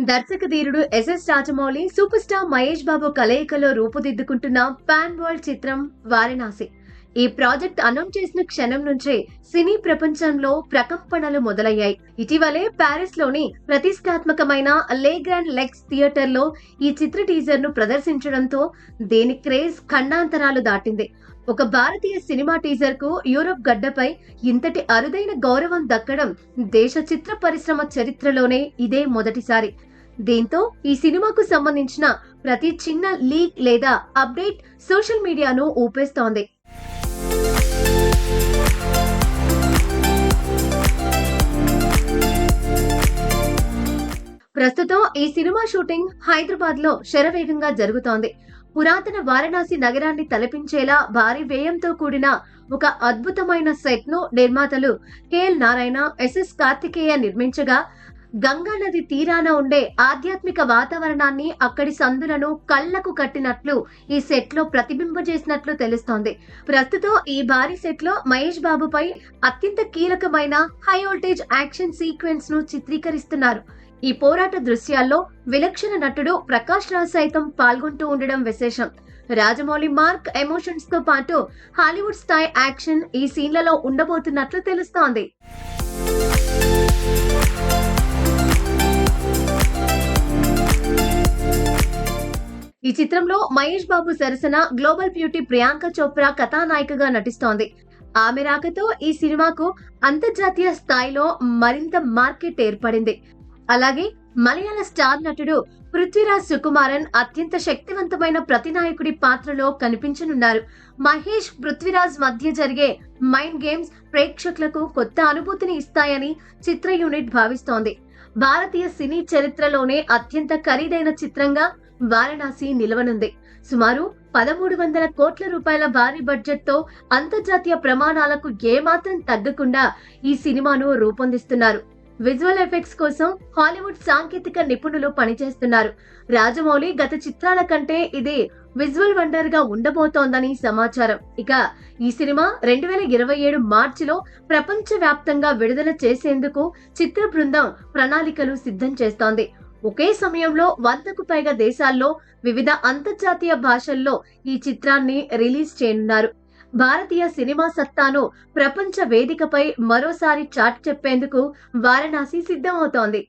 దర్శక ధీరుడు SS Rajamouli super star Mahesh Babu కలయికలో రూపుదిద్దుకుంటున్న పాన్ వరల్డ్ చిత్రం వారణాసి. ఈ ప్రాజెక్ట్ అనౌన్స్ చేసిన క్షణం నుంచే సినీ ప్రపంచంలో ప్రకంపనలు మొదలయ్యాయి. ఇటీవలే ప్యారిస్ లోని ప్రతిష్టాత్మకమైన లే గ్రాండ్ లెక్స్ థియేటర్ లో ఈ చిత్ర టీజర్ ను ప్రదర్శించడంతో దేని క్రేజ్ ఖండాంతరాలు దాటింది. ఒక భారతీయ సినిమా టీజర్ కు యూరప్ గడ్డపై ఇంతటి అరుదైన గౌరవం దక్కడం దేశ చిత్ర పరిశ్రమ చరిత్రలోనే ఇదే మొదటిసారి. దీంతో ఈ సినిమాకు సంబంధించిన ప్రతి చిన్న లీక్ లేదా అప్డేట్ సోషల్ మీడియాను ఊపేస్తోంది. ప్రస్తుతం ఈ సినిమా షూటింగ్ హైదరాబాద్ లో శరవేగంగా జరుగుతోంది. పురాతన వారణాసి నగరాన్ని తలపించేలా భారీ వ్యయంతో కూడిన ఒక అద్భుతమైన సెట్ ను నిర్మాతలు కెఎల్ నారాయణ, ఎస్ఎస్ కార్తికేయ నిర్మించగా, గంగా నది తీరాన ఉండే ఆధ్యాత్మిక వాతావరణాన్ని, అక్కడి సందులను కళ్లకు కట్టినట్లు ఈ సెట్ లో ప్రతిబింబజేసినట్లు తెలుస్తోంది. ప్రస్తుతం ఈ భారీ సెట్ లో మహేష్ బాబుపై అత్యంత కీలకమైన హై వోల్టేజ్ యాక్షన్ సీక్వెన్స్ ను చిత్రీకరిస్తున్నారు. ఈ పోరాట దృశ్యాల్లో విలక్షణ నటుడు ప్రకాష్ రాజ్ సైతం పాల్గొంటూ ఉండడం విశేషం. రాజమౌళి మార్క్ ఎమోషన్స్ తో పాటు హాలీవుడ్ స్థాయి యాక్షన్ ఈ సీన్లలో ఉండబోతున్నట్లు తెలుస్తోంది. ఈ చిత్రంలో మహేష్ బాబు సరసన గ్లోబల్ బ్యూటీ ప్రియాంక చోప్రా కథానాయికగా నటిస్తోంది. ఆమె రాకతో ఈ సినిమాకు అంతర్జాతీయ స్థాయిలో మరింత మార్కెట్ ఏర్పడింది. అలాగే మలయాళ స్టార్ నటుడు పృథ్వీరాజ్ సుకుమారన్ అత్యంత శక్తివంతమైన ప్రతినాయకుడి పాత్రలో కనిపించనున్నారు. మహేష్, పృథ్వీరాజ్ మధ్య జరిగే మైండ్ గేమ్స్ ప్రేక్షకులకు కొత్త అనుభూతిని ఇస్తాయని చిత్ర యూనిట్ భావిస్తోంది. భారతీయ సినీ చరిత్రలోనే అత్యంత ఖరీదైన చిత్రంగా వారణాసి నిలవనుంది. సుమారు 1300 కోట్ల రూపాయల భారీ బడ్జెట్ తో అంతర్జాతీయ ప్రమాణాలకు ఏమాత్రం తగ్గకుండా ఈ సినిమాను రూపొందిస్తున్నారు. విజువల్ ఎఫెక్ట్స్ కోసం హాలీవుడ్ సాంకేతిక నిపుణులు పనిచేస్తున్నారు. రాజమౌళి గత చిత్రాల కంటే ఇది విజువల్ వండర్ గా ఉండబోతోందని సమాచారం. ఇక ఈ సినిమా 2027 మార్చిలో ప్రపంచ వ్యాప్తంగా విడుదల చేసేందుకు చిత్ర బృందం ప్రణాళికలు సిద్ధం చేస్తోంది. ఒకే సమయంలో 100కు పైగా దేశాల్లో వివిధ అంతర్జాతీయ భాషల్లో ఈ చిత్రాన్ని రిలీజ్ చేయనున్నారు. భారతీయ సినిమా సత్తాను ప్రపంచ వేదికపై మరోసారి చాటి చెప్పేందుకు వారణాసి సిద్ధమవుతోంది.